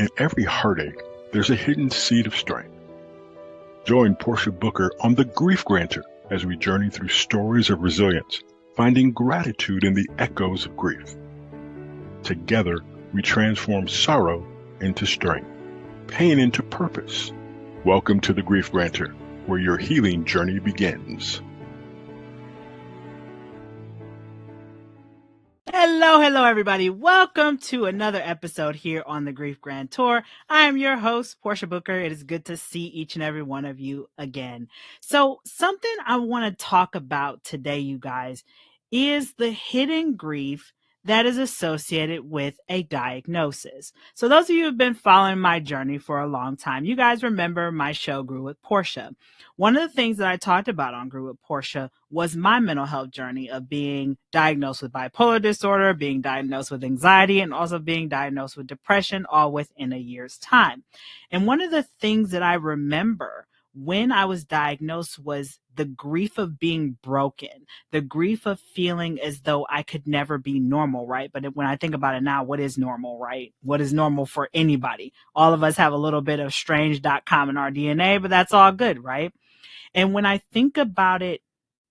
In every heartache, there's a hidden seed of strength. Join Portia Booker on the Grief Grantor as we journey through stories of resilience, finding gratitude in the echoes of grief. Together, we transform sorrow into strength, pain into purpose. Welcome to the Grief Grantor, where your healing journey begins. Hello, everybody. Welcome to another episode here on the Grief Grantor. I am your host, Portia Booker. It is good to see each and every one of you again. So something I want to talk about today, you guys, is the hidden grief that is associated with a diagnosis. So those of you who have been following my journey for a long time, you guys remember my show, Grew with Portia. One of the things that I talked about on Grew with Portia was my mental health journey of being diagnosed with bipolar disorder, being diagnosed with anxiety, and also being diagnosed with depression, all within a year's time. And one of the things that I remember when I was diagnosed was the grief of being broken, the grief of feeling as though I could never be normal, right? But when I think about it now, what is normal, right? What is normal for anybody? All of us have a little bit of strange.com in our DNA, but that's all good, right? And when I think about it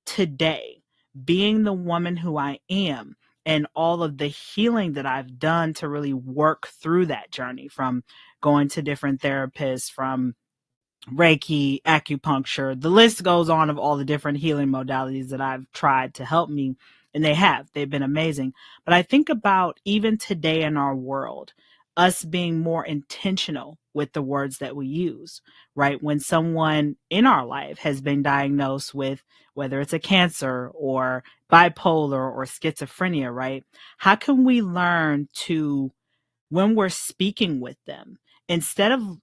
today, being the woman who I am and all of the healing that I've done to really work through that journey, from going to different therapists, from Reiki, acupuncture, the list goes on of all the different healing modalities that I've tried to help me, and they've been amazing. But I think about even today in our world, us being more intentional with the words that we use, right? When someone in our life has been diagnosed with, whether it's a cancer or bipolar or schizophrenia, right? How can we learn to, when we're speaking with them, instead of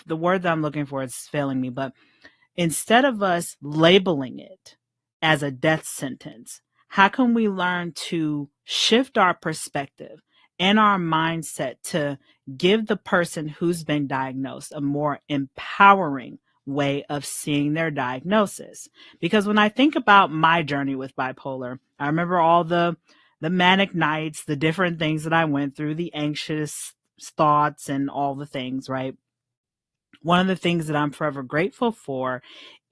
the word that I'm looking for is failing me, but instead of us labeling it as a death sentence, how can we learn to shift our perspective and our mindset to give the person who's been diagnosed a more empowering way of seeing their diagnosis? Because when I think about my journey with bipolar, I remember all the manic nights, the different things that I went through, the anxious thoughts and all the things, right? One of the things that I'm forever grateful for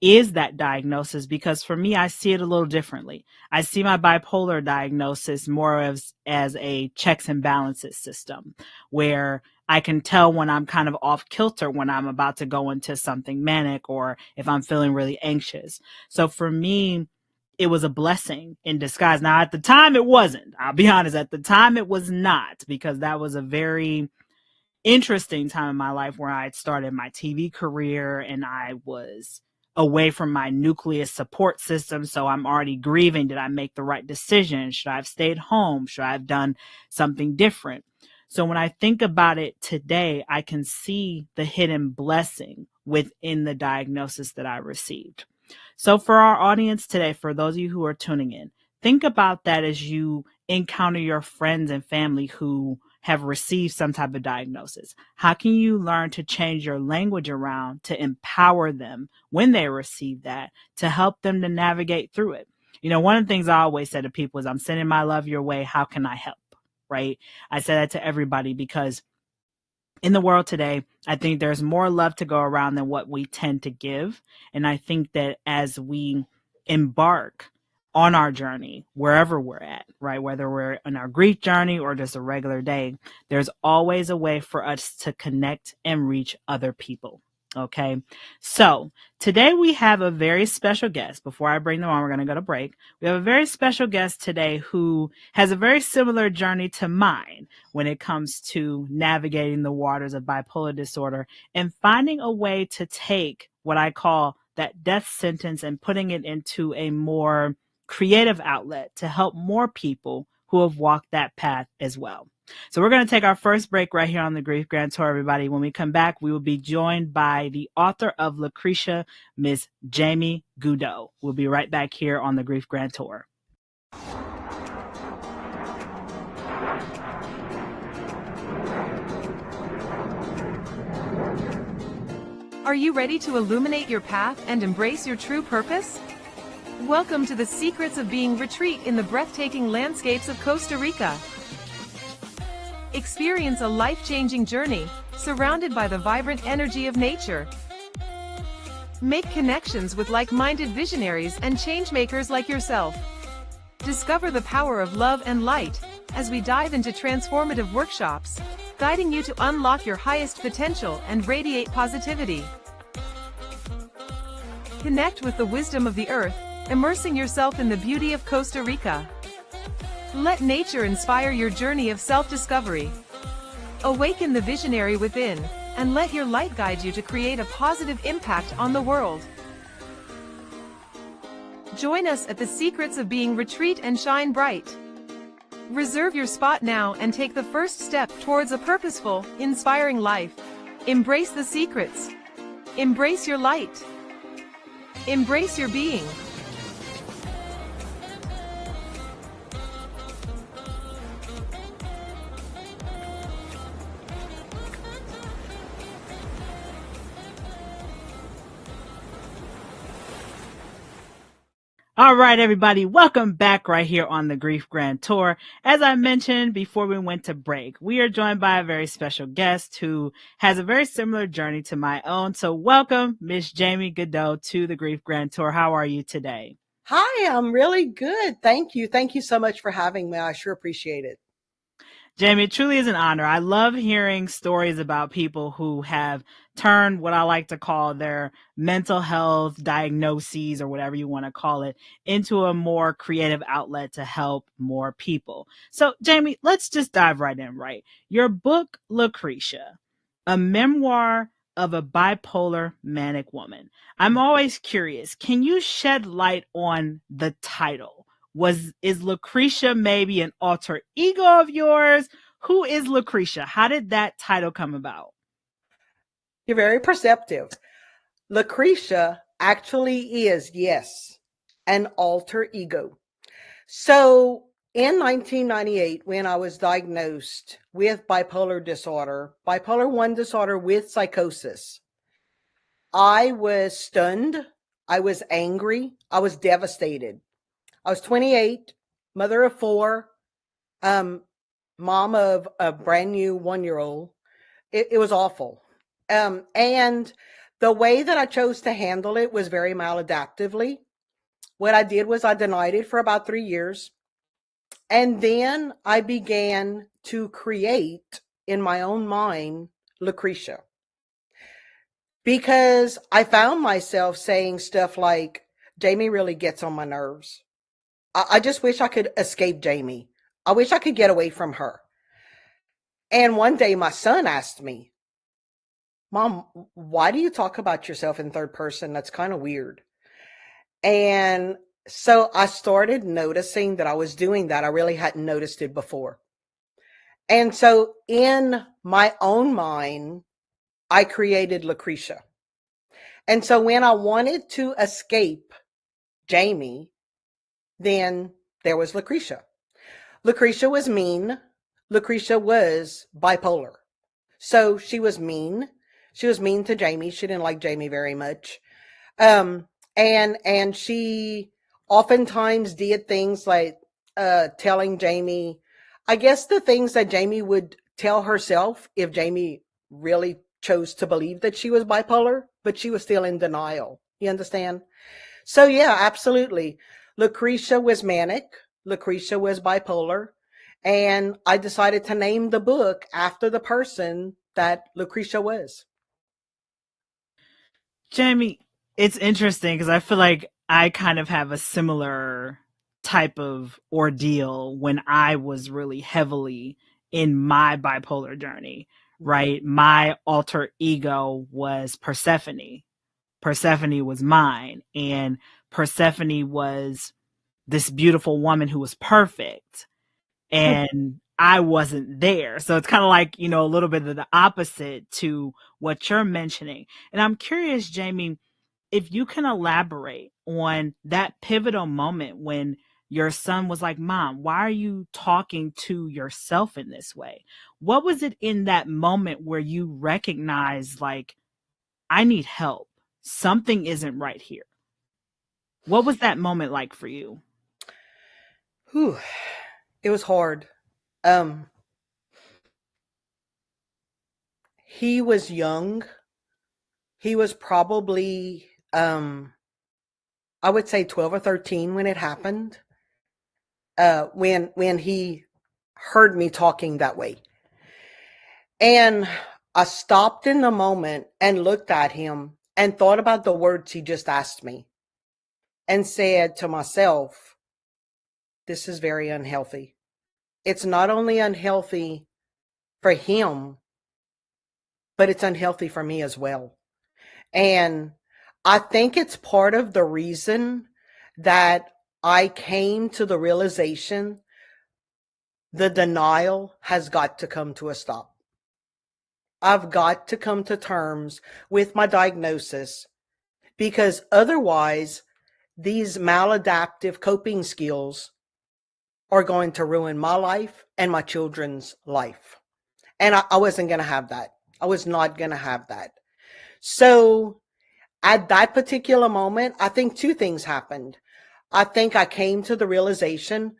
is that diagnosis, because for me, I see it a little differently. I see my bipolar diagnosis more as a checks and balances system, where I can tell when I'm kind of off kilter, when I'm about to go into something manic, or if I'm feeling really anxious. So for me, it was a blessing in disguise. Now, at the time, it wasn't. I'll be honest, at the time, it was not, because that was a very interesting time in my life where I had started my TV career and I was away from my nucleus support system. So I'm already grieving. Did I make the right decision? Should I have stayed home? Should I have done something different? So when I think about it today, I can see the hidden blessing within the diagnosis that I received. So for our audience today, for those of you who are tuning in, think about that as you encounter your friends and family who have received some type of diagnosis. How can you learn to change your language around to empower them when they receive that, to help them to navigate through it? You know, one of the things I always say to people is, I'm sending my love your way. How can I help? Right? I say that to everybody because in the world today, I think there's more love to go around than what we tend to give. And I think that as we embark on our journey, wherever we're at, right, whether we're on our grief journey or just a regular day, there's always a way for us to connect and reach other people. Okay. So today we have a very special guest. Before I bring them on, we're going to go to break. We have a very special guest today who has a very similar journey to mine when it comes to navigating the waters of bipolar disorder and finding a way to take what I call that death sentence and putting it into a more creative outlet to help more people who have walked that path as well. So we're going to take our first break right here on the Grief Grantor, everybody. When we come back, we will be joined by the author of Lucrecia, Miss Jamie Goudeau. We'll be right back here on the Grief Grantor. Are you ready to illuminate your path and embrace your true purpose? Welcome to the Secrets of Being retreat in the breathtaking landscapes of Costa Rica. Experience a life-changing journey, surrounded by the vibrant energy of nature. Make connections with like-minded visionaries and change-makers like yourself. Discover the power of love and light as we dive into transformative workshops, guiding you to unlock your highest potential and radiate positivity. Connect with the wisdom of the earth, immersing yourself in the beauty of Costa Rica. Let nature inspire your journey of self-discovery. Awaken the visionary within, and let your light guide you to create a positive impact on the world. Join us at the Secrets of Being Retreat and Shine Bright. Reserve your spot now and take the first step towards a purposeful, inspiring life. Embrace the secrets. Embrace your light. Embrace your being. All right, everybody, welcome back right here on the Grief Grantor. As I mentioned before we went to break, we are joined by a very special guest who has a very similar journey to my own. So welcome, Miss Jamie Goudeau, to the Grief Grantor. How are you today? Hi, I'm really good. Thank you. Thank you so much for having me. I sure appreciate it. Jamie, it truly is an honor. I love hearing stories about people who have turned what I like to call their mental health diagnoses, or whatever you want to call it, into a more creative outlet to help more people. So, Jamie, let's just dive right in, right? Your book, Lucrecia, a memoir of a bipolar manic woman. I'm always curious, can you shed light on the title? Is Lucrecia maybe an alter ego of yours? Who is Lucrecia? How did that title come about? You're very perceptive. Lucrecia actually is, yes, an alter ego. So in 1998, when I was diagnosed with bipolar disorder, bipolar 1 disorder with psychosis, I was stunned. I was angry. I was devastated. I was 28, mother of 4, mom of a brand new 1-year-old. It was awful. And the way that I chose to handle it was very maladaptively. What I did was I denied it for about 3 years. And then I began to create in my own mind Lucrecia. Because I found myself saying stuff like, Jamie really gets on my nerves. I just wish I could escape Jamie. I wish I could get away from her. And one day my son asked me, Mom, why do you talk about yourself in third person? That's kind of weird. And so I started noticing that I was doing that. I really hadn't noticed it before. And so in my own mind, I created Lucrecia. And so when I wanted to escape Jamie, then there was Lucrecia. Lucrecia was mean. Lucrecia was bipolar. So she was mean. She was mean to Jamie. She didn't like Jamie very much. And she oftentimes did things like telling Jamie, I guess the things that Jamie would tell herself if Jamie really chose to believe that she was bipolar, but she was still in denial. You understand? So yeah, absolutely. Lucrecia was manic. Lucrecia was bipolar. And I decided to name the book after the person that Lucrecia was. Jamie, it's interesting because I feel like I kind of have a similar type of ordeal when I was really heavily in my bipolar journey, right? My alter ego was Persephone. Persephone was mine, and Persephone was this beautiful woman who was perfect, and I wasn't there. So it's kind of like, a little bit of the opposite to what you're mentioning. And I'm curious, Jamie, if you can elaborate on that pivotal moment when your son was like, Mom, why are you talking to yourself in this way? What was it in that moment where you recognized, like, I need help? Something isn't right here. What was that moment like for you? Whew. It was hard. Um, he was young. He was probably, I would say 12 or 13 when it happened, when he heard me talking that way. And I stopped in the moment and looked at him and thought about the words he just asked me and said to myself, this is very unhealthy. It's not only unhealthy for him, but it's unhealthy for me as well. And I think it's part of the reason that I came to the realization the denial has got to come to a stop. I've got to come to terms with my diagnosis, because otherwise these maladaptive coping skills are going to ruin my life and my children's life. And I wasn't going to have that. I was not going to have that. So at that particular moment, I think two things happened. I think I came to the realization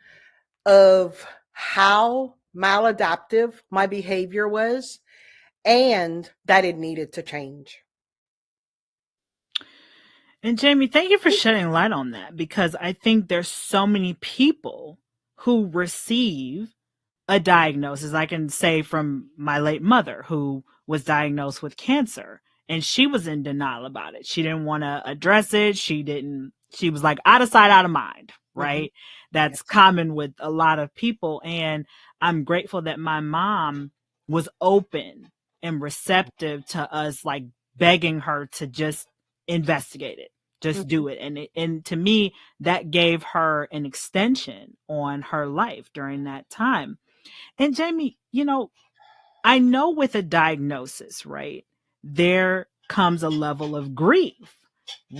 of how maladaptive my behavior was and that it needed to change. And Jamie, thank you for shedding light on that, because I think there's so many people who receive a diagnosis. I can say from my late mother, who was diagnosed with cancer, and she was in denial about it. She didn't want to address it. She was like out of sight, out of mind, right? Mm-hmm. That's yes. Common with a lot of people. And I'm grateful that my mom was open and receptive to us, like begging her to just investigate it, just do it. And to me, that gave her an extension on her life during that time. And Jamie, I know with a diagnosis, right, there comes a level of grief,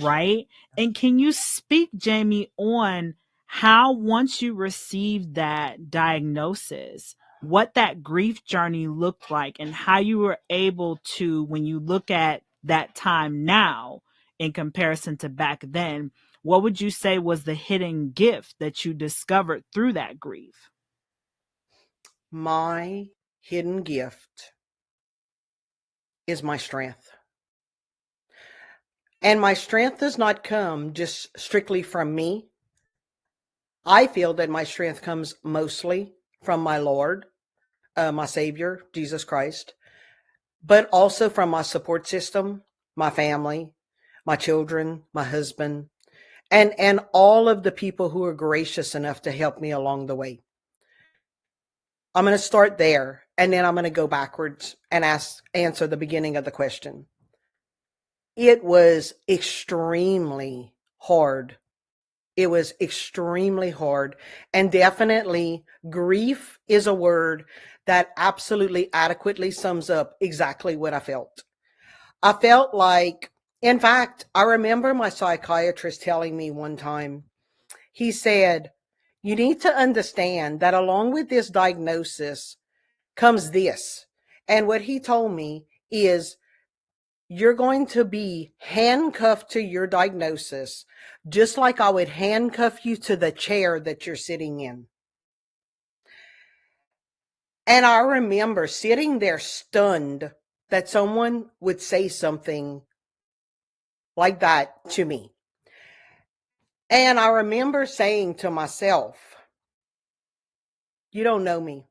right? And can you speak, Jamie, on how, once you received that diagnosis, what that grief journey looked like, and how you were able to, when you look at that time now in comparison to back then, what would you say was the hidden gift that you discovered through that grief? My hidden gift is my strength. And my strength does not come just strictly from me. I feel that my strength comes mostly from my Lord, my Savior, Jesus Christ, but also from my support system, my family, my children, my husband, and all of the people who are gracious enough to help me along the way. I'm going to start there, and then I'm going to go backwards and answer the beginning of the question. It was extremely hard. It was extremely hard. And definitely grief is a word that absolutely adequately sums up exactly what I felt. I felt like, in fact, I remember my psychiatrist telling me one time, he said, you need to understand that along with this diagnosis comes this. And what he told me is, you're going to be handcuffed to your diagnosis, just like I would handcuff you to the chair that you're sitting in. And I remember sitting there stunned that someone would say something like that to me. And I remember saying to myself, you don't know me.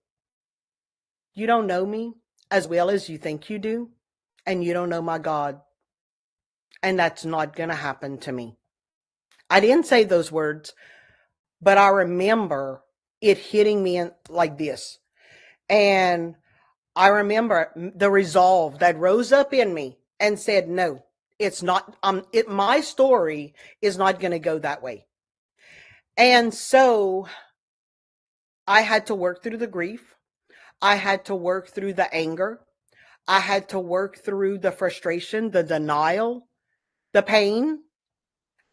You don't know me as well as you think you do. And you don't know my God. And that's not going to happen to me. I didn't say those words, but I remember it hitting me like this. And I remember the resolve that rose up in me and said, no, it's not, my story is not going to go that way. And so I had to work through the grief. I had to work through the anger. I had to work through the frustration, the denial, the pain,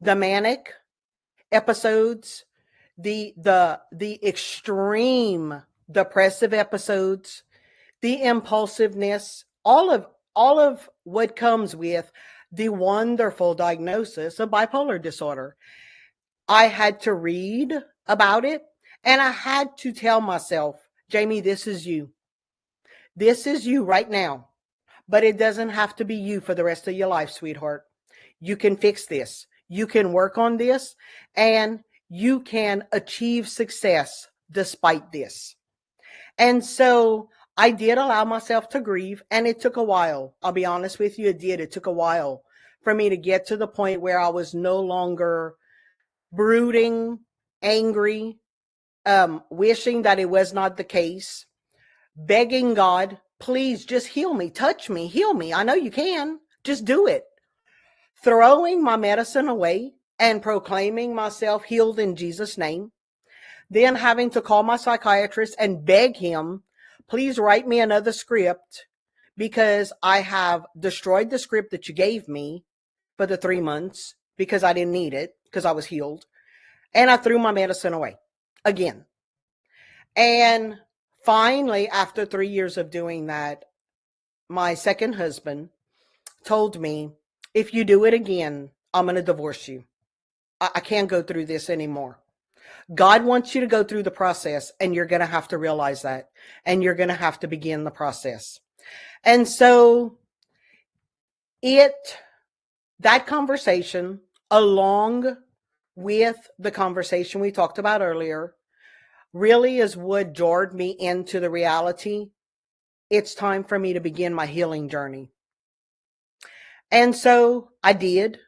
the manic episodes, the extreme depressive episodes, the impulsiveness, all of what comes with the wonderful diagnosis of bipolar disorder. I had to read about it, and I had to tell myself, Jamie, this is you. This is you right now. but it doesn't have to be you for the rest of your life, sweetheart. You can fix this. You can work on this, and you can achieve success despite this. And so I did allow myself to grieve, and it took a while. I'll be honest with you, it did. It took a while for me to get to the point where I was no longer brooding, angry, wishing that it was not the case, begging God, please just heal me, touch me, heal me. I know you can. Just do it. Throwing my medicine away and proclaiming myself healed in Jesus' name. Then having to call my psychiatrist and beg him, please write me another script because I have destroyed the script that you gave me for the 3 months because I didn't need it because I was healed. And I threw my medicine away again. And finally, after 3 years of doing that, my second husband told me, if you do it again, I'm going to divorce you. I can't go through this anymore. God wants you to go through the process, and you're going to have to realize that, and you're going to have to begin the process. And so that conversation, along with the conversation we talked about earlier, really is what jarred me into the reality. It's time for me to begin my healing journey. And so I did.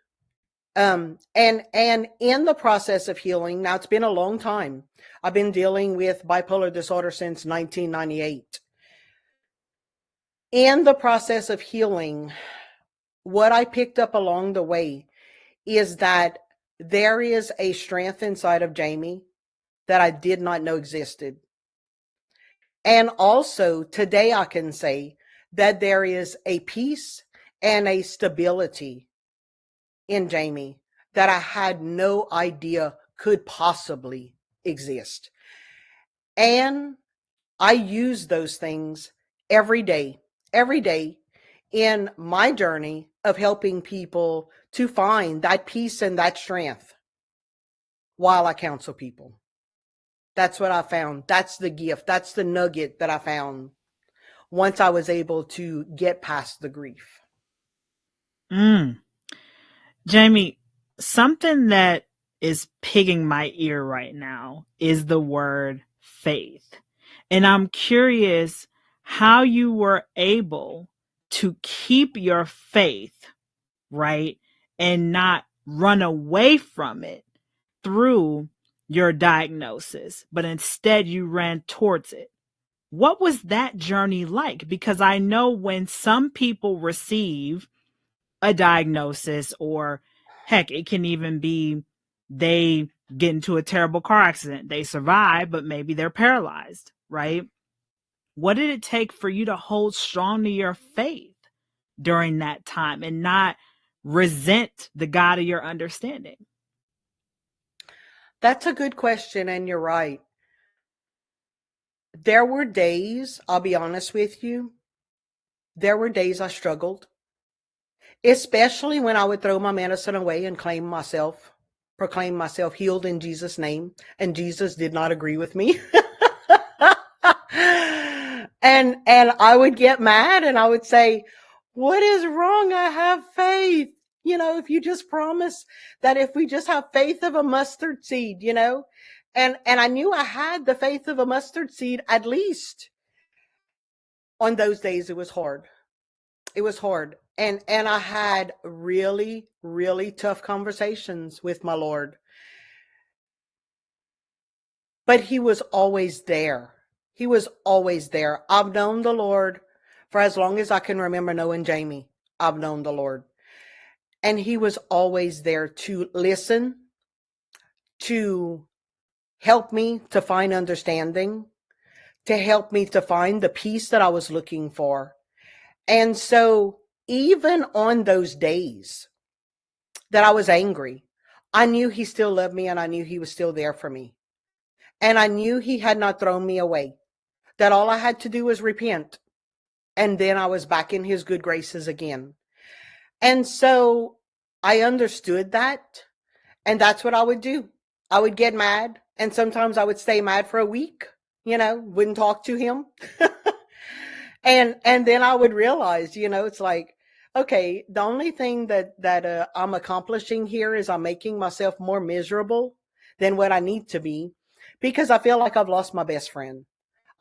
And in the process of healing, now it's been a long time. I've been dealing with bipolar disorder since 1998. In the process of healing, what I picked up along the way is that there is a strength inside of Jamie that I did not know existed. And also today I can say that there is a peace and a stability in Jamie that I had no idea could possibly exist. And I use those things every day in my journey of helping people to find that peace and that strength while I counsel people. That's what I found. That's the gift. That's the nugget that I found once I was able to get past the grief. Jamie, something that is pigging my ear right now is the word faith. And I'm curious how you were able to keep your faith, right, and not run away from it through your diagnosis, but instead you ran towards it. What was that journey like? Because I know when some people receive a diagnosis, or heck, it can even be they get into a terrible car accident, they survive, but maybe they're paralyzed, right? What did it take for you to hold strong to your faith during that time and not resent the God of your understanding? That's a good question, and you're right. There were days, I'll be honest with you, there were days I struggled, especially when I would throw my medicine away and proclaim myself healed in Jesus' name, and Jesus did not agree with me. and I would get mad and I would say, what is wrong? I have faith. If you just promise that if we just have faith of a mustard seed, and I knew I had the faith of a mustard seed, at least. On those days, it was hard. It was hard. And I had really, really tough conversations with my Lord. But he was always there. He was always there. I've known the Lord for as long as I can remember knowing Jamie. I've known the Lord. And he was always there to listen, to help me to find understanding, to help me to find the peace that I was looking for. And so even on those days that I was angry, I knew he still loved me, and I knew he was still there for me. And I knew he had not thrown me away, that all I had to do was repent. And then I was back in his good graces again. And so I understood that. And that's what I would do. I would get mad. And sometimes I would stay mad for a week, wouldn't talk to him. And then I would realize, it's like, okay, the only thing that I'm accomplishing here is I'm making myself more miserable than what I need to be, because I feel like I've lost my best friend.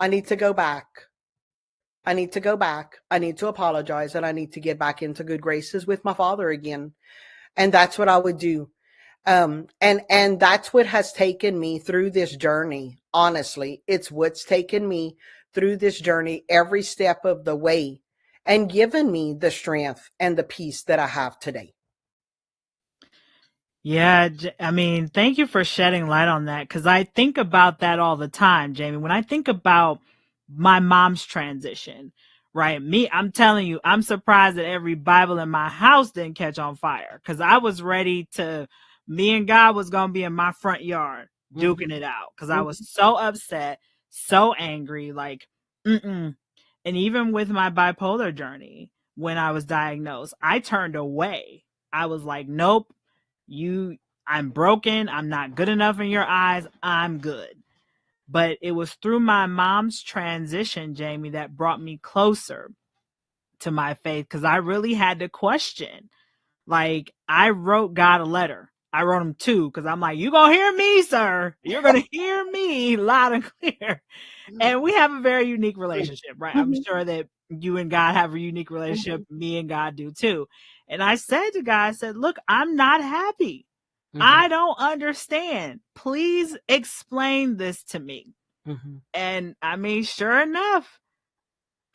I need to go back. I need to go back. I need to apologize, and I need to get back into good graces with my father again. And that's what I would do. And that's what has taken me through this journey. Honestly, it's what's taken me through this journey every step of the way and given me the strength and the peace that I have today. Yeah, I mean, thank you for shedding light on that, because I think about that all the time, Jamie. When I think about my mom's transition, right? I'm telling you, I'm surprised that every Bible in my house didn't catch on fire, because I was ready to, me and God was going to be in my front yard duking it out, because I was so upset, so angry, like, mm-mm. And even with my bipolar journey, when I was diagnosed, I turned away. I was like, nope. I'm broken. I'm not good enough in your eyes. I'm good. But it was through my mom's transition, Jamie, that brought me closer to my faith, because I really had to question. Like, I wrote God a letter. I wrote him two, because I'm like, you're going to hear me, sir. You're going to hear me loud and clear. And we have a very unique relationship, right? I'm sure that you and God have a unique relationship. Me and God do too. And I said to God, I said, look, I'm not happy. I don't understand. Please explain this to me. And I mean, sure enough,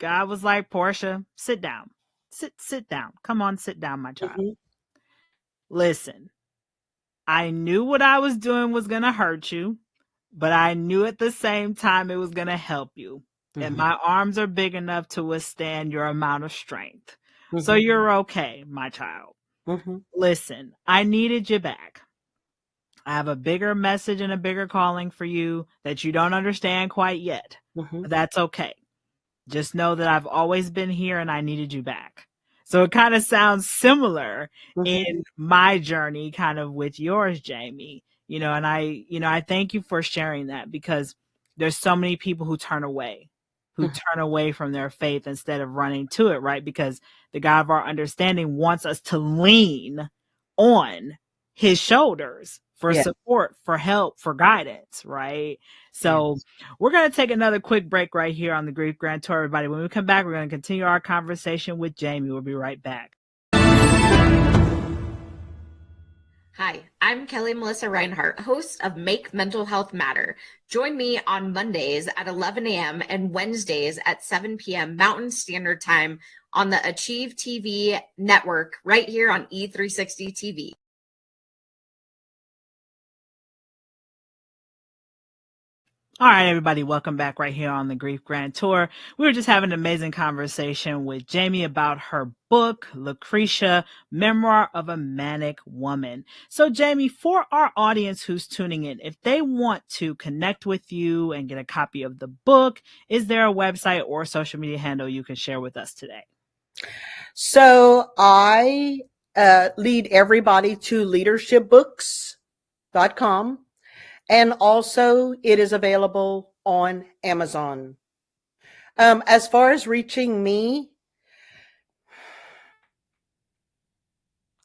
God was like, Portia, sit down. Sit down. Come on, sit down, my child. Listen, I knew what I was doing was going to hurt you, but I knew at the same time it was going to help you. And my arms are big enough to withstand your amount of strength. So you're okay, my child. Listen, I needed you back. I have a bigger message and a bigger calling for you that you don't understand quite yet. But that's okay. Just know that I've always been here and I needed you back. So it kind of sounds similar in my journey, kind of with yours, Jamie. And I thank you for sharing that, because there's so many people who turn away from their faith instead of running to it, right? Because the God of our understanding wants us to lean on his shoulders for support, for help, for guidance, right? So we're going to take another quick break right here on the Grief Grantor, everybody. When we come back, we're going to continue our conversation with Jamie. We'll be right back. Hi, I'm Kelly Melissa Reinhart, host of Make Mental Health Matter. Join me on Mondays at 11 a.m. and Wednesdays at 7 p.m. Mountain Standard Time on the Achieve TV network right here on E360 TV. All right, everybody, welcome back right here on the Grief Grantor. We were just having an amazing conversation with Jamie about her book, Lucrecia, Memoir of a Manic Woman. So, Jamie, for our audience who's tuning in, if they want to connect with you and get a copy of the book, is there a website or social media handle you can share with us today? So I lead everybody to leadershipbooks.com. And also, it is available on Amazon. As far as reaching me,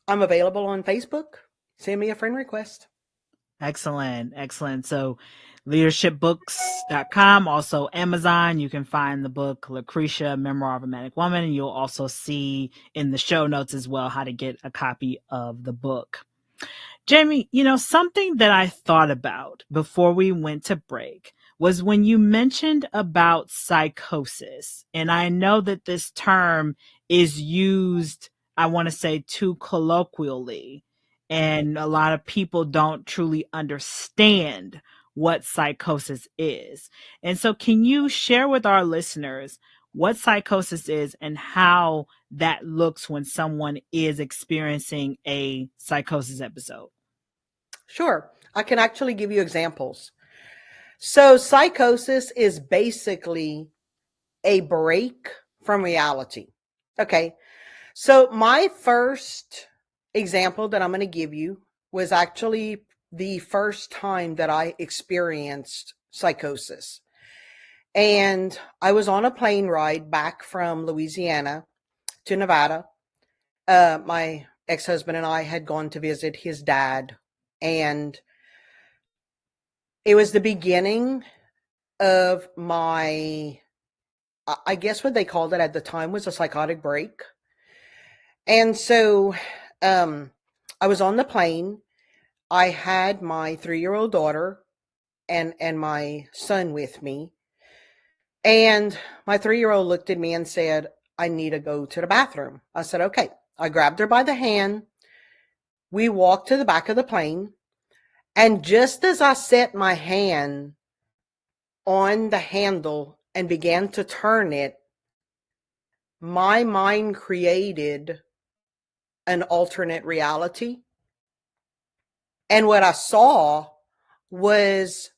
I'm available on Facebook. Send me a friend request. Excellent. So leadershipbooks.com, also Amazon. You can find the book Lucrecia, Memoir of a Manic Woman. And you'll also see in the show notes as well how to get a copy of the book. Jamie, something that I thought about before we went to break was when you mentioned about psychosis. And I know that this term is used, I want to say, too colloquially. And a lot of people don't truly understand what psychosis is. And so can you share with our listeners what psychosis is and how that looks when someone is experiencing a psychosis episode? Sure. I can actually give you examples. So psychosis is basically a break from reality. Okay. So my first example that I'm going to give you was actually the first time that I experienced psychosis. And I was on a plane ride back from Louisiana to Nevada. My ex-husband and I had gone to visit his dad, and it was the beginning of my, I guess what they called it at the time was a psychotic break. And so I was on the plane. I had my 3-year-old daughter and my son with me. And my 3-year-old looked at me and said, I need to go to the bathroom. I said, okay. I grabbed her by the hand. We walked to the back of the plane. And just as I set my hand on the handle and began to turn it, my mind created an alternate reality. And what I saw was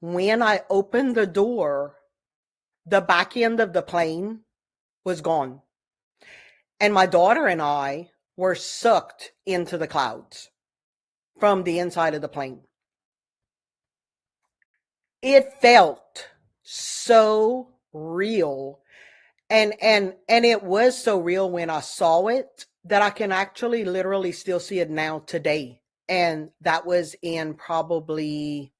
when I opened the door, the back end of the plane was gone. And my daughter and I were sucked into the clouds from the inside of the plane. It felt so real. And it was so real when I saw it that I can actually literally still see it now today. And that was in probably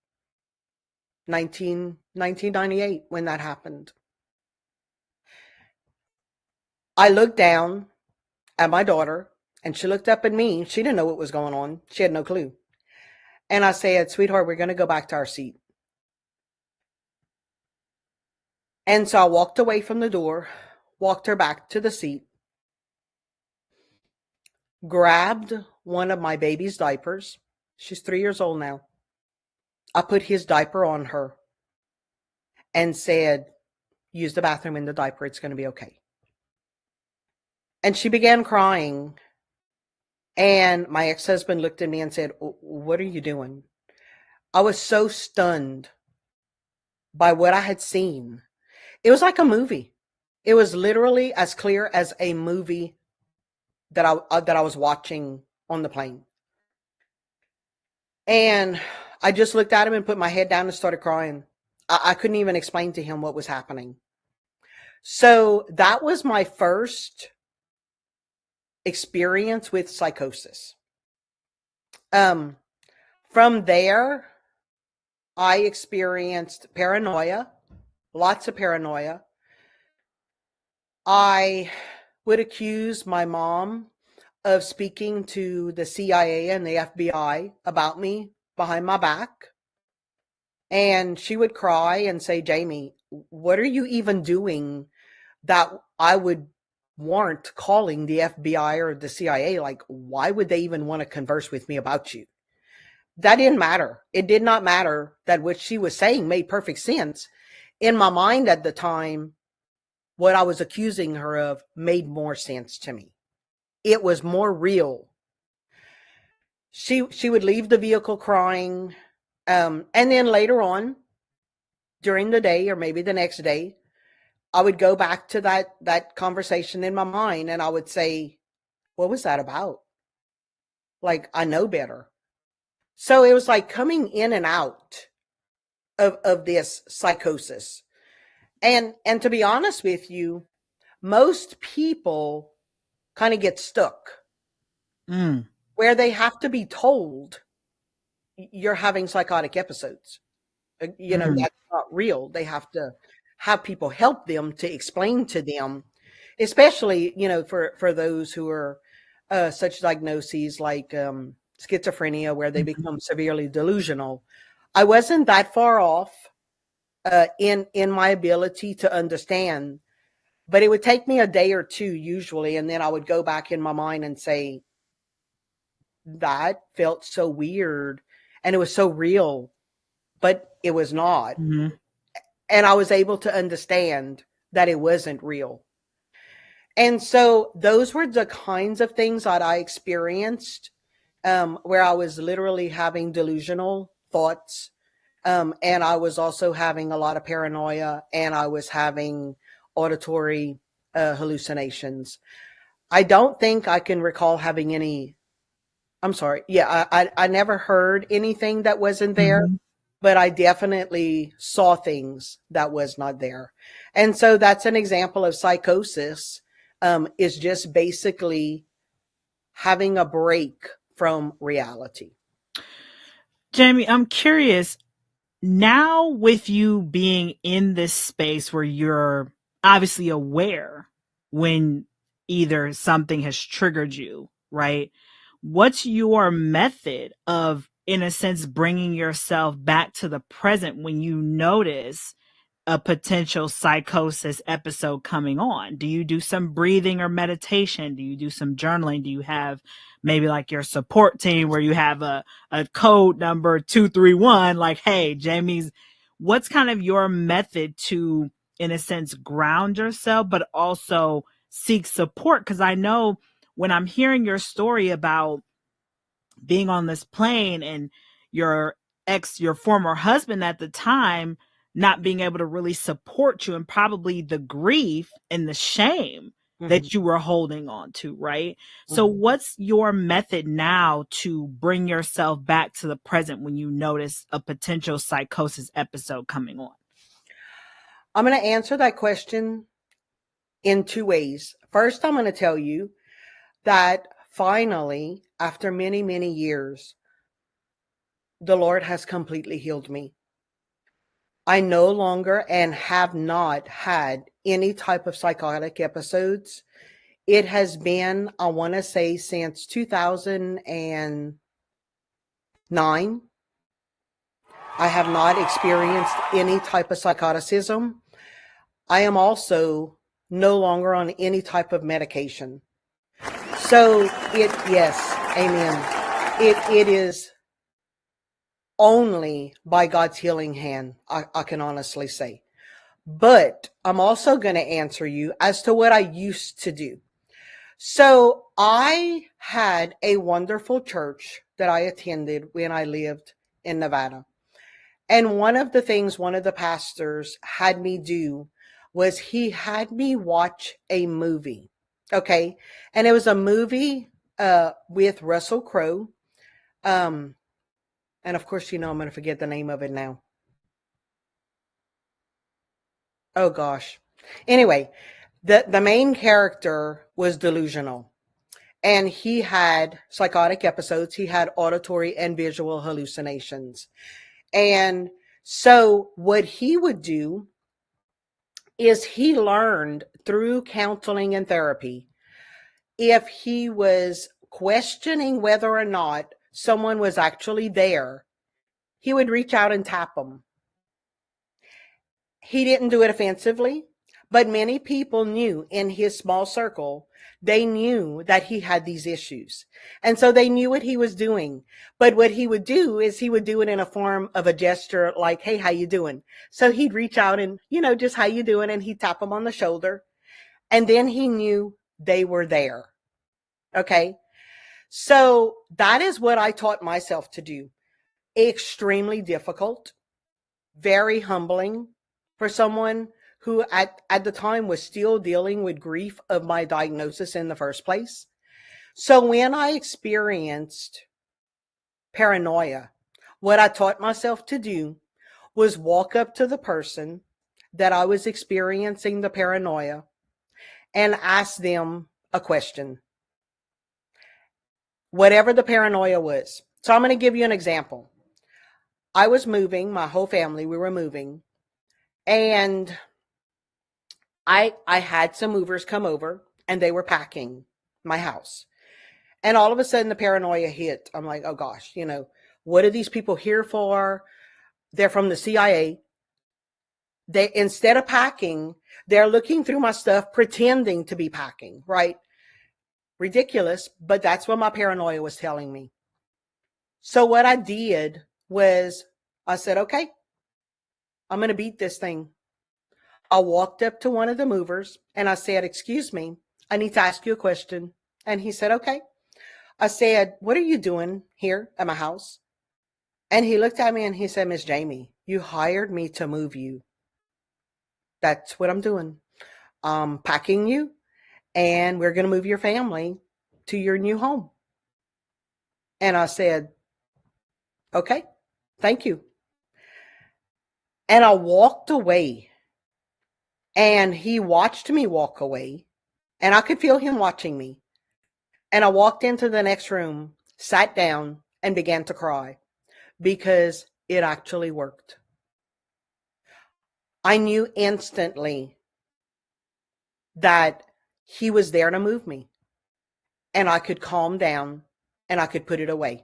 1998 when that happened. I looked down at my daughter and she looked up at me. She didn't know what was going on. She had no clue. And I said, sweetheart, we're going to go back to our seat. And so I walked away from the door, walked her back to the seat, grabbed one of my baby's diapers. She's 3 years old now. I put his diaper on her and said, use the bathroom in the diaper. It's going to be okay. And she began crying. And my ex-husband looked at me and said, what are you doing? I was so stunned by what I had seen. It was like a movie. It was literally as clear as a movie that I was watching on the plane. And I just looked at him and put my head down and started crying. I couldn't even explain to him what was happening. So that was my first experience with psychosis. From there, I experienced paranoia, lots of paranoia. I would accuse my mom of speaking to the CIA and the FBI about me behind my back. And she would cry and say, Jamie, what are you even doing that I would warrant calling the FBI or the CIA? Like, why would they even want to converse with me about you? That didn't matter. It did not matter that what she was saying made perfect sense. In my mind at the time, what I was accusing her of made more sense to me. It was more real. She would leave the vehicle crying. And then later on, during the day or maybe the next day, I would go back to that conversation in my mind and I would say, what was that about? Like, I know better. So it was like coming in and out of this psychosis. And to be honest with you, most people kind of get stuck where they have to be told you're having psychotic episodes. That's not real. They have to have people help them to explain to them, especially, for those who are such diagnoses like schizophrenia, where they become severely delusional. I wasn't that far off in my ability to understand, but it would take me a day or two usually, and then I would go back in my mind and say, that felt so weird, and it was so real, but it was not. Mm-hmm. And I was able to understand that it wasn't real. And so those were the kinds of things that I experienced, where I was literally having delusional thoughts. And I was also having a lot of paranoia, and I was having auditory hallucinations. I don't think I can recall having any. I'm sorry. Yeah, I never heard anything that wasn't there. Mm-hmm. but I definitely saw things that was not there. And so that's an example of psychosis, is just basically having a break from reality. Jamie, I'm curious now with you being in this space where you're obviously aware when either something has triggered you, right? What's your method of, in a sense, bringing yourself back to the present when you notice a potential psychosis episode coming on? Do you do some breathing or meditation? Do you do some journaling? Do you have maybe like your support team where you have a code number 231, like, hey, Jamie's, what's kind of your method to, in a sense, ground yourself, but also seek support? Because I know when I'm hearing your story about being on this plane and your your former husband at the time, not being able to really support you, and probably the grief and the shame that you were holding on to, right? So what's your method now to bring yourself back to the present when you notice a potential psychosis episode coming on? I'm going to answer that question in two ways. First, I'm going to tell you that finally, after many, many years, the Lord has completely healed me. I no longer and have not had any type of psychotic episodes. It has been, I want to say, since 2009. I have not experienced any type of psychoticism. I am also no longer on any type of medication. So yes, amen. It is only by God's healing hand, I can honestly say. But I'm also going to answer you as to what I used to do. So I had a wonderful church that I attended when I lived in Nevada. And one of the things one of the pastors had me do was he had me watch a movie. Okay. And it was a movie with Russell Crowe. And of course, I'm going to forget the name of it now. Oh gosh. Anyway, the main character was delusional. And he had psychotic episodes. He had auditory and visual hallucinations. And so what he would do is he learned through counseling and therapy, if he was questioning whether or not someone was actually there, he would reach out and tap them. He didn't do it offensively, but many people knew in his small circle, they knew that he had these issues. And so they knew what he was doing. But what he would do is he would do it in a form of a gesture like, hey, how you doing? So he'd reach out and, just how you doing? And he'd tap them on the shoulder. And then he knew they were there. Okay. So that is what I taught myself to do. Extremely difficult, very humbling for someone who at the time was still dealing with grief of my diagnosis in the first place. So when I experienced paranoia, what I taught myself to do was walk up to the person that I was experiencing the paranoia and ask them a question, whatever the paranoia was. So I'm going to give you an example. I was moving, my whole family, we were moving, and I had some movers come over and they were packing my house. And all of a sudden the paranoia hit. I'm like, oh gosh, what are these people here for? They're from the CIA. They, instead of packing, they're looking through my stuff, pretending to be packing, right? Ridiculous, but that's what my paranoia was telling me. So what I did was I said, okay, I'm going to beat this thing. I walked up to one of the movers and I said, excuse me, I need to ask you a question. And he said, okay. I said, what are you doing here at my house? And he looked at me and he said, Miss Jamie, you hired me to move you. That's what I'm doing. I'm packing you and we're going to move your family to your new home. And I said, okay, thank you. And I walked away, and he watched me walk away, and I could feel him watching me. And I walked into the next room, sat down, and began to cry because it actually worked. I knew instantly that he was there to move me, and I could calm down and I could put it away.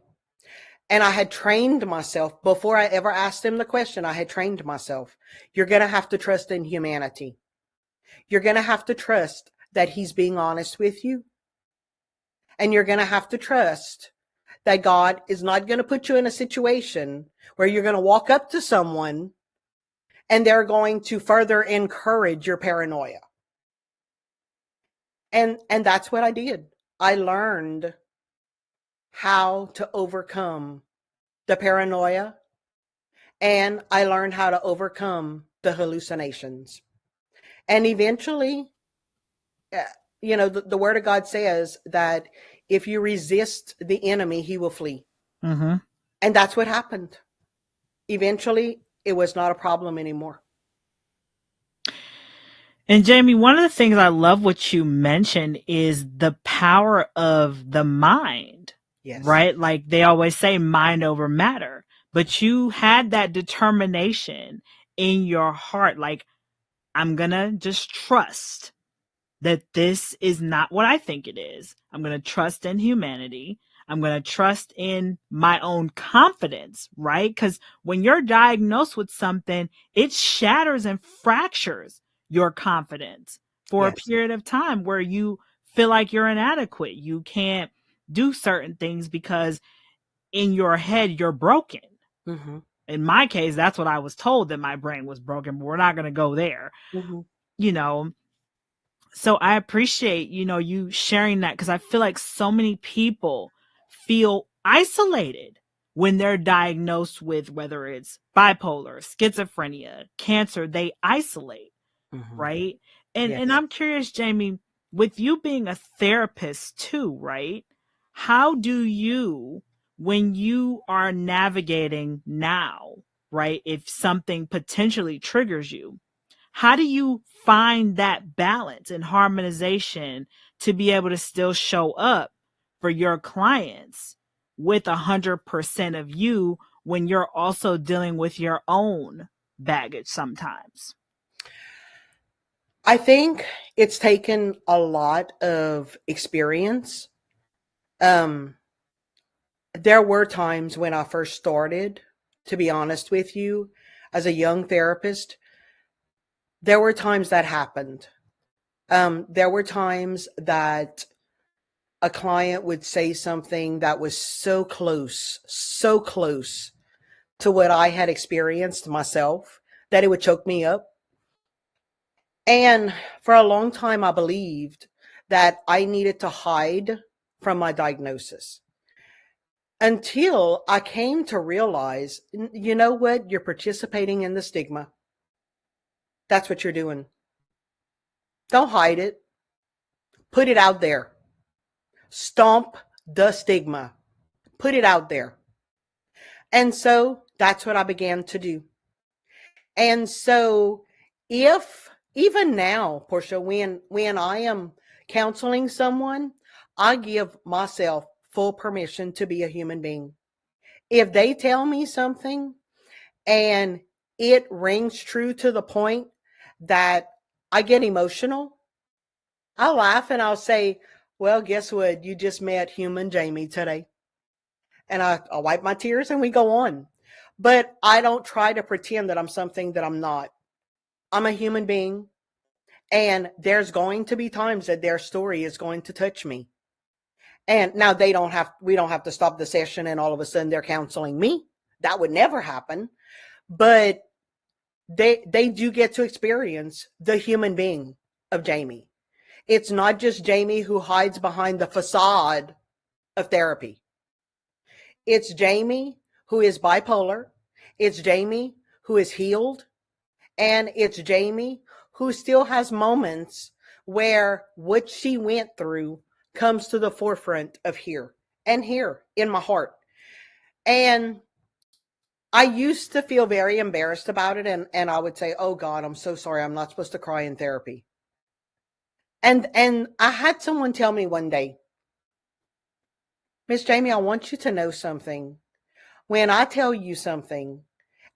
And I had trained myself before I ever asked him the question. I had trained myself. You're going to have to trust in humanity. You're going to have to trust that he's being honest with you. And you're going to have to trust that God is not going to put you in a situation where you're going to walk up to someone and they're going to further encourage your paranoia. And that's what I did. I learned how to overcome the paranoia, and I learned how to overcome the hallucinations. And eventually, the word of God says that if you resist the enemy, he will flee. Mm-hmm. And that's what happened. Eventually, it was not a problem anymore. And Jamie, one of the things I love what you mentioned is the power of the mind, Yes. right? Like they always say mind over matter, but you had that determination in your heart. Like, I'm going to just trust that this is not what I think it is. I'm going to trust in humanity. I'm going to trust in my own confidence, right? Because when you're diagnosed with something, it shatters and fractures your confidence for Yes. a period of time where you feel like you're inadequate. You can't do certain things because in your head, you're broken. Mm-hmm. In my case, that's what I was told, that my brain was broken, but we're not going to go there. Mm-hmm. So I appreciate, you sharing that, because I feel like so many people feel isolated when they're diagnosed with, whether it's bipolar, schizophrenia, cancer, they isolate, Mm-hmm. right? And Yes. I'm curious, Jamie, with you being a therapist too, right? How do you, when you are navigating now, right? If something potentially triggers you, how do you find that balance and harmonization to be able to still show up for your clients with 100% of you when you're also dealing with your own baggage sometimes? I think it's taken a lot of experience. There were times when I first started, to be honest with you, as a young therapist, there were times that happened. There were times that a client would say something that was so close to what I had experienced myself that it would choke me up. And for a long time, I believed that I needed to hide from my diagnosis until I came to realize, you know what? You're participating in the stigma. That's what you're doing. Don't hide it. Put it out there. Stomp the stigma. Put it out there. And so that's what I began to do. And so if even now, Portia, when I am counseling someone, I give myself full permission to be a human being. If they tell me something and it rings true to the point that I get emotional, I'll laugh and I'll say, well, guess what? You just met human Jamie today. And I'll wipe my tears and we go on. But I don't try to pretend that I'm something that I'm not. I'm a human being. And there's going to be times that their story is going to touch me. And now we don't have to stop the session and all of a sudden they're counseling me. That would never happen. But they do get to experience the human being of Jamie. It's not just Jamie who hides behind the facade of therapy. It's Jamie who is bipolar. It's Jamie who is healed. And it's Jamie who still has moments where what she went through comes to the forefront of here and here in my heart. And I used to feel very embarrassed about it, and I would say, "Oh God, I'm so sorry. I'm not supposed to cry in therapy." And I had someone tell me one day, "Miss Jamie, I want you to know something. When I tell you something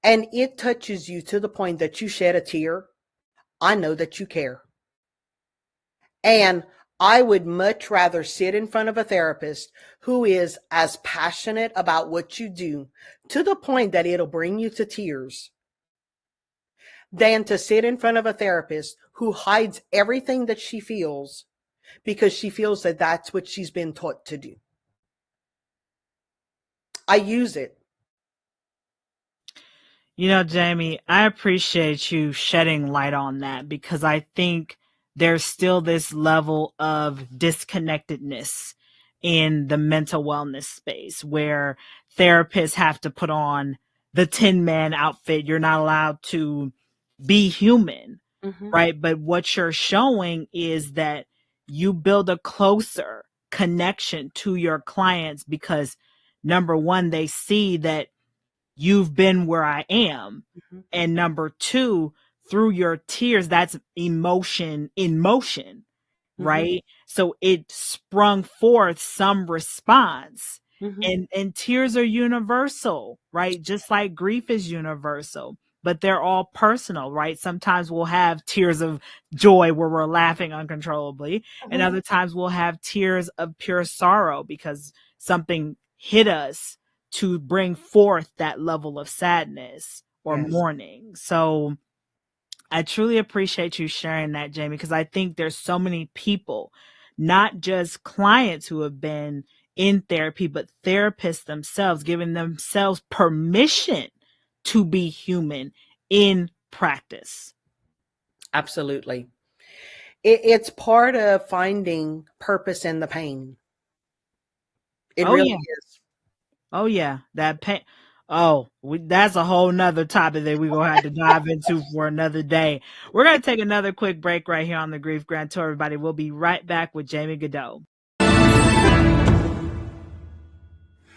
and it touches you to the point that you shed a tear, I know that you care. And I would much rather sit in front of a therapist who is as passionate about what you do to the point that it'll bring you to tears than to sit in front of a therapist who hides everything that she feels because she feels that that's what she's been taught to do." I use it. You know, Jamie, I appreciate you shedding light on that because I think there's still this level of disconnectedness in the mental wellness space where therapists have to put on the Tin Man outfit. You're not allowed to be human, Mm-hmm. right? But what you're showing is that you build a closer connection to your clients because number one, they see that you've been where I am. Mm-hmm. And number two, through your tears, that's emotion in motion, right? So it sprung forth some response. Mm-hmm. And tears are universal, right? Just like grief is universal, but they're all personal, right? Sometimes we'll have tears of joy where we're laughing uncontrollably, and other times we'll have tears of pure sorrow because something hit us to bring forth that level of sadness or Yes. mourning. So I truly appreciate you sharing that, Jamie, because I think there's so many people, not just clients who have been in therapy, but therapists themselves, giving themselves permission to be human in practice. Absolutely. It's part of finding purpose in the pain. It Oh, really yeah. is. Oh, yeah. That pain. Oh, that's a whole nother topic that we're going to have to dive into for another day. We're going to take another quick break right here on the Grief Grantor, everybody. We'll be right back with Jamie Goudeau.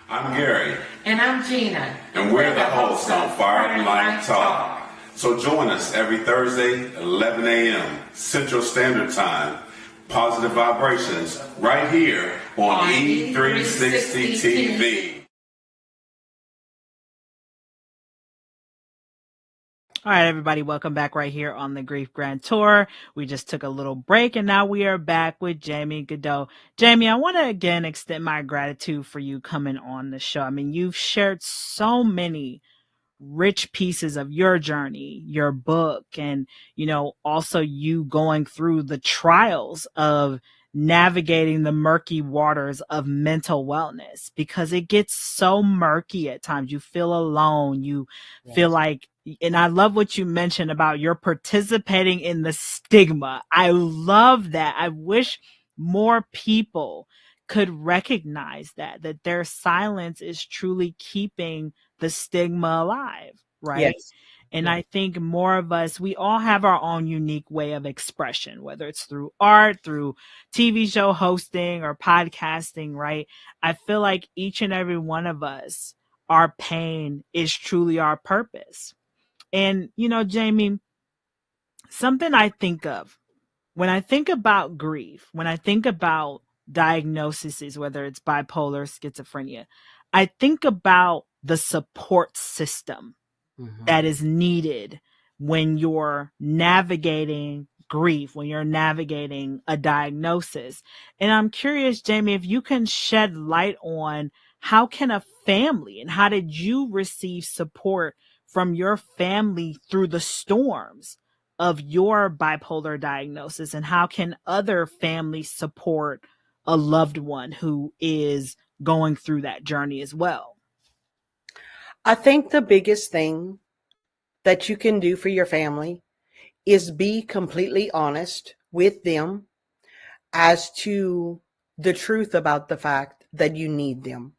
I'm Gary. And I'm Gina. And we're the hosts on Fire and Light Talk. So join us every Thursday, 11 a.m. Central Standard Time. Positive Vibrations right here on E360 TV. All right, everybody, welcome back right here on the Grief Grantor. We just took a little break and now we are back with Jamie Goudeau. Jamie, I want to again extend my gratitude for you coming on the show. I mean, you've shared so many rich pieces of your journey, your book, and, you know, also you going through the trials of navigating the murky waters of mental wellness because it gets so murky at times. You feel alone. You feel like, and I love what you mentioned about you're participating in the stigma. I love that. I wish more people could recognize that their silence is truly keeping the stigma alive, right? Yes. And I think more of us, we all have our own unique way of expression, whether it's through art, through TV show hosting or podcasting, right? I feel like each and every one of us, our pain is truly our purpose. And, you know, Jamie, something I think of when I think about grief, when I think about diagnoses, whether it's bipolar, schizophrenia, I think about the support system that is needed when you're navigating grief, when you're navigating a diagnosis. And I'm curious, Jamie, if you can shed light on how can a family and how did you receive support from your family through the storms of your bipolar diagnosis, and how can other families support a loved one who is going through that journey as well? I think the biggest thing that you can do for your family is be completely honest with them as to the truth about the fact that you need them.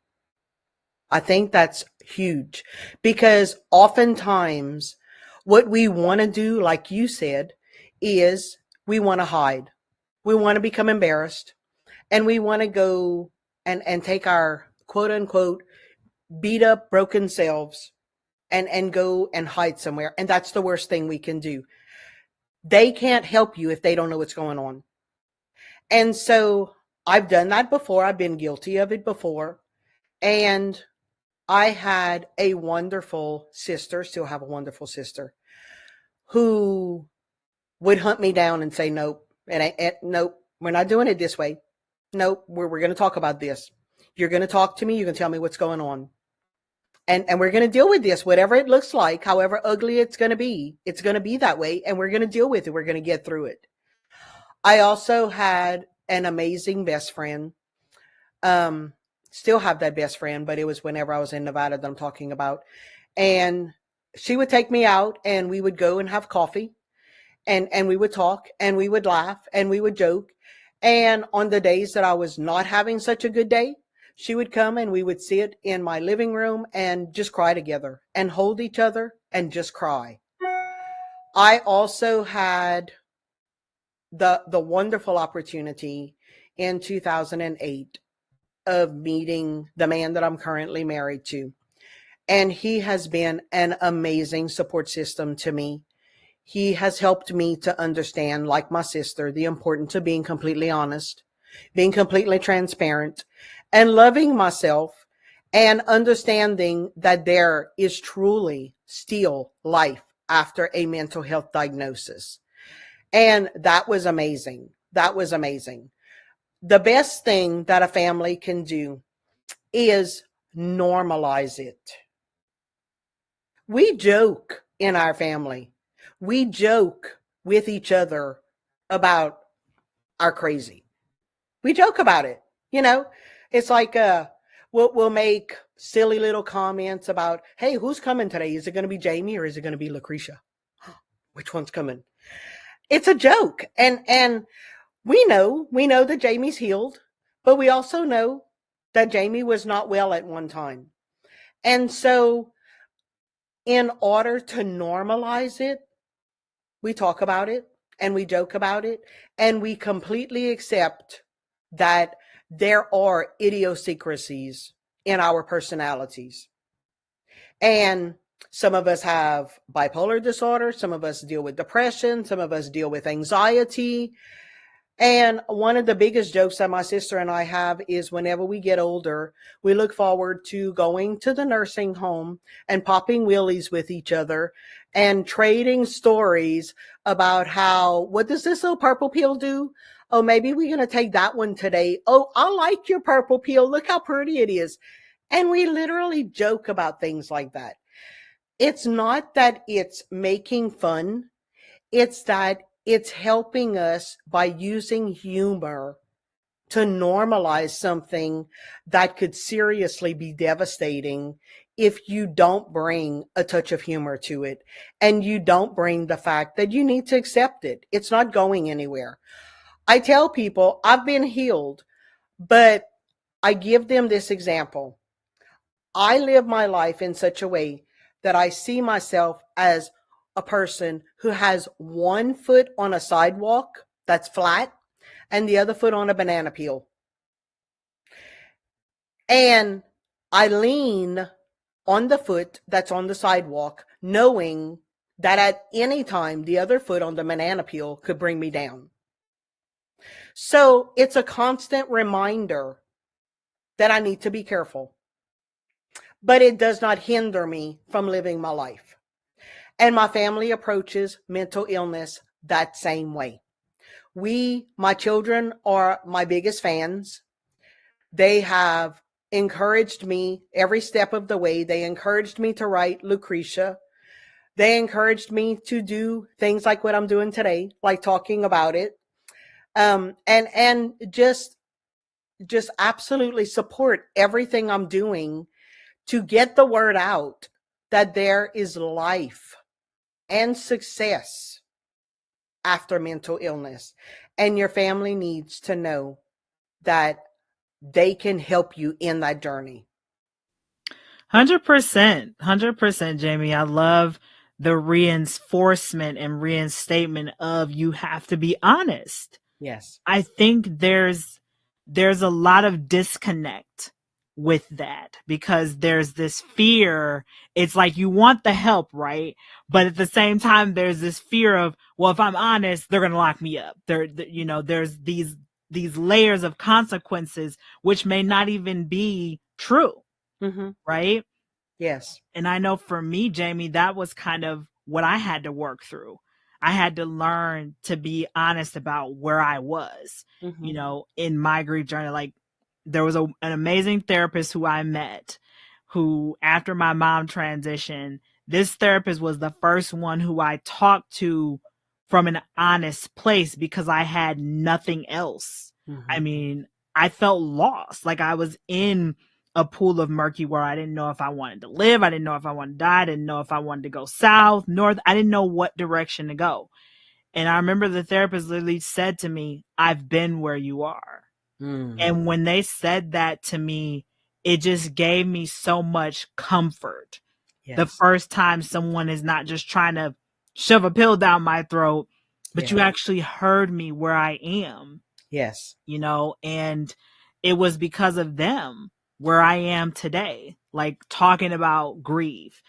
I think that's huge because oftentimes what we want to do, like you said, is we want to hide. We want to become embarrassed and we want to go and take our quote unquote beat up broken selves and go and hide somewhere. And that's the worst thing we can do. They can't help you if they don't know what's going on. And so I've done that before. I've been guilty of it before. And I had a wonderful sister, still have a wonderful sister, who would hunt me down and say, nope, nope, we're not doing it this way. Nope, we're going to talk about this. You're going to talk to me. You can tell me what's going on. And we're going to deal with this, whatever it looks like, however ugly it's going to be that way. And we're going to deal with it. We're going to get through it. I also had an amazing best friend. Still have that best friend, but it was whenever I was in Nevada that I'm talking about. And she would take me out and we would go and have coffee and we would talk and we would laugh and we would joke. And on the days that I was not having such a good day, she would come and we would sit in my living room and just cry together and hold each other and just cry. I also had the wonderful opportunity in 2008 of meeting the man that I'm currently married to. And he has been an amazing support system to me. He has helped me to understand, like my sister, the importance of being completely honest, being completely transparent, and loving myself, and understanding that there is truly still life after a mental health diagnosis. And that was amazing. That was amazing. The best thing that a family can do is normalize it. We joke in our family. We joke with each other about our crazy. We joke about it. You know, it's like we'll make silly little comments about, hey, who's coming today? Is it going to be Jamie or is it going to be Lucrecia? Which one's coming? It's a joke. And we know that Jamie's healed, but we also know that Jamie was not well at one time. And so in order to normalize it, we talk about it and we joke about it and we completely accept that there are idiosyncrasies in our personalities. And some of us have bipolar disorder. Some of us deal with depression. Some of us deal with anxiety. And one of the biggest jokes that my sister and I have is whenever we get older, we look forward to going to the nursing home and popping wheelies with each other and trading stories about how, what does this little purple pill do? Oh, maybe we're going to take that one today. Oh, I like your purple pill. Look how pretty it is. And we literally joke about things like that. It's not that it's making fun. It's that it's helping us by using humor to normalize something that could seriously be devastating if you don't bring a touch of humor to it and you don't bring the fact that you need to accept it. It's not going anywhere. I tell people I've been healed, but I give them this example. I live my life in such a way that I see myself as a person who has one foot on a sidewalk that's flat and the other foot on a banana peel. And I lean on the foot that's on the sidewalk, knowing that at any time the other foot on the banana peel could bring me down. So it's a constant reminder that I need to be careful, but it does not hinder me from living my life. And my family approaches mental illness that same way. My children are my biggest fans. They have encouraged me every step of the way. They encouraged me to write Lucrecia. They encouraged me to do things like what I'm doing today, like talking about it. And just absolutely support everything I'm doing to get the word out that there is life and success after mental illness. And your family needs to know that they can help you in that journey. 100%, Jamie. I love the reinforcement and reinstatement of you have to be honest. Yes. I think there's a lot of disconnect with that, because there's this fear. It's like you want the help, right? But at the same time, there's this fear of, well, if I'm honest, they're going to lock me up. There's these layers of consequences, which may not even be true. Mm-hmm. Right. Yes. And I know for me, Jamie, that was kind of what I had to work through. I had to learn to be honest about where I was, in my grief journey. Like, there was an amazing therapist who I met, who, after my mom transitioned, this therapist was the first one who I talked to from an honest place, because I had nothing else. I mean, I felt lost. Like, I was in a pool of murky where I didn't know if I wanted to live. I didn't know if I wanted to die. I didn't know if I wanted to go south, north. I didn't know what direction to go. And I remember the therapist literally said to me, I've been where you are. And when they said that to me, it just gave me so much comfort. Yes. The first time someone is not just trying to shove a pill down my throat, but you actually heard me where I am. Yes. And it was because of them where I am today, like talking about grief,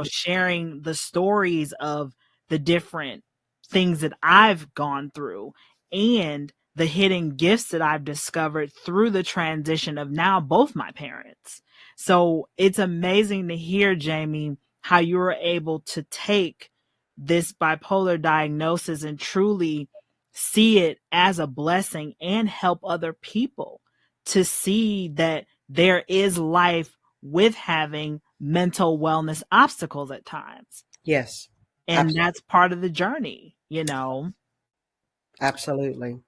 sharing the stories of the different things that I've gone through, and the hidden gifts that I've discovered through the transition of now both my parents. So it's amazing to hear, Jamie, how you were able to take this bipolar diagnosis and truly see it as a blessing and help other people to see that there is life with having mental wellness obstacles at times. Yes. And absolutely. That's part of the journey, Absolutely.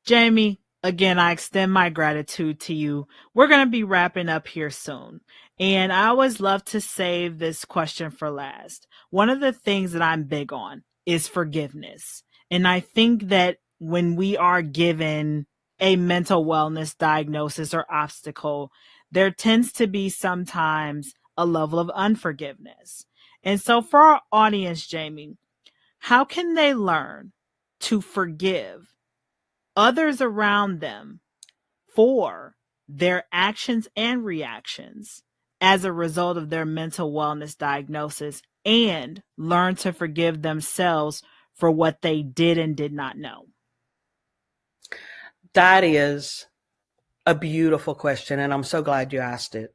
Jamie, again, I extend my gratitude to you. We're going to be wrapping up here soon. And I always love to save this question for last. One of the things that I'm big on is forgiveness. And I think that when we are given a mental wellness diagnosis or obstacle, there tends to be sometimes a level of unforgiveness. And so for our audience, Jamie, how can they learn to forgive others around them for their actions and reactions as a result of their mental wellness diagnosis, and learn to forgive themselves for what they did and did not know? That is a beautiful question, and I'm so glad you asked it.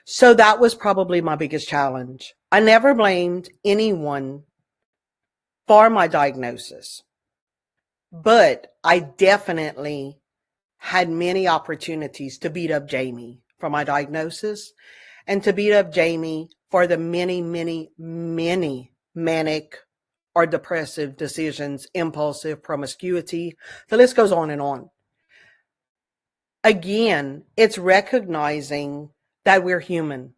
So that was probably my biggest challenge. I never blamed anyone for my diagnosis, but I definitely had many opportunities to beat up Jamie for my diagnosis, and to beat up Jamie for the many, many, many manic or depressive decisions, impulsive, promiscuity. The list goes on and on. Again, it's recognizing that we're human.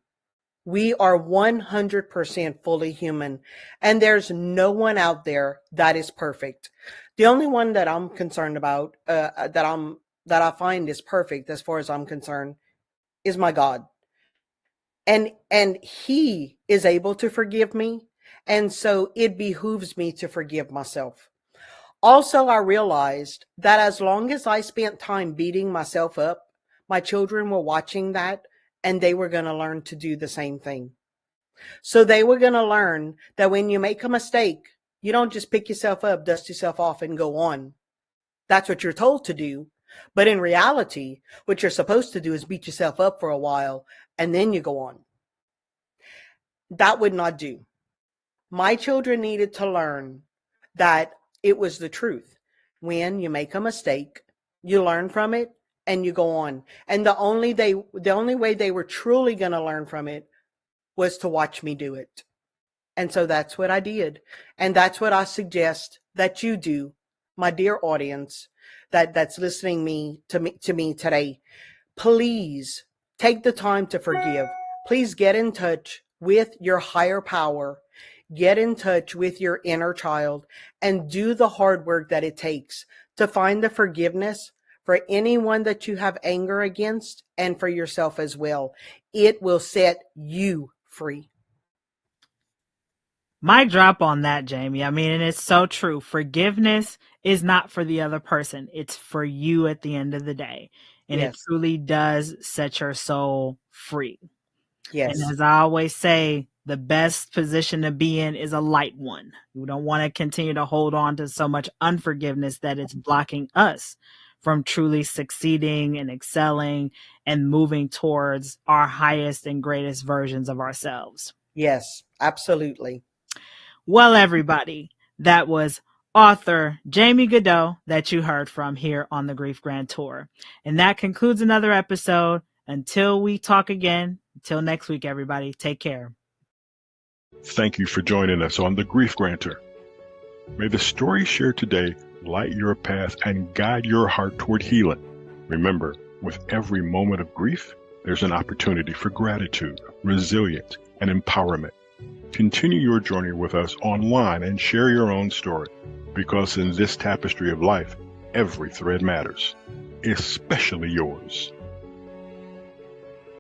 We are 100% fully human, and there's no one out there that is perfect. The only one that I'm concerned about, that I find is perfect as far as I'm concerned, is my God. And he is able to forgive me, and so it behooves me to forgive myself. Also, I realized that as long as I spent time beating myself up, my children were watching that, and they were going to learn to do the same thing. So they were going to learn that when you make a mistake, you don't just pick yourself up, dust yourself off, and go on. That's what you're told to do. But in reality, what you're supposed to do is beat yourself up for a while, and then you go on. That would not do. My children needed to learn that it was the truth. When you make a mistake, you learn from it and you go on. And the only way they were truly going to learn from it was to watch me do it. And so that's what I did. And that's what I suggest that you do, my dear audience that's listening to me today. Please take the time to forgive. Please get in touch with your higher power. Get in touch with your inner child and do the hard work that it takes to find the forgiveness for anyone that you have anger against, and for yourself as well. It will set you free. Mic drop on that, Jamie. I mean, and it's so true. Forgiveness is not for the other person. It's for you at the end of the day. And it Yes. truly does set your soul free. Yes. And as I always say, the best position to be in is a light one. We don't want to continue to hold on to so much unforgiveness that it's blocking us from truly succeeding and excelling and moving towards our highest and greatest versions of ourselves. Yes, absolutely. Well, everybody, that was author Jamie Goudeau that you heard from here on the Grief Grantor. And that concludes another episode. Until we talk again, until next week, everybody, take care. Thank you for joining us on the Grief Grantor. May the story shared today light your path and guide your heart toward healing. Remember, with every moment of grief, there's an opportunity for gratitude, resilience, and empowerment. Continue your journey with us online and share your own story, because in this tapestry of life, every thread matters, especially yours.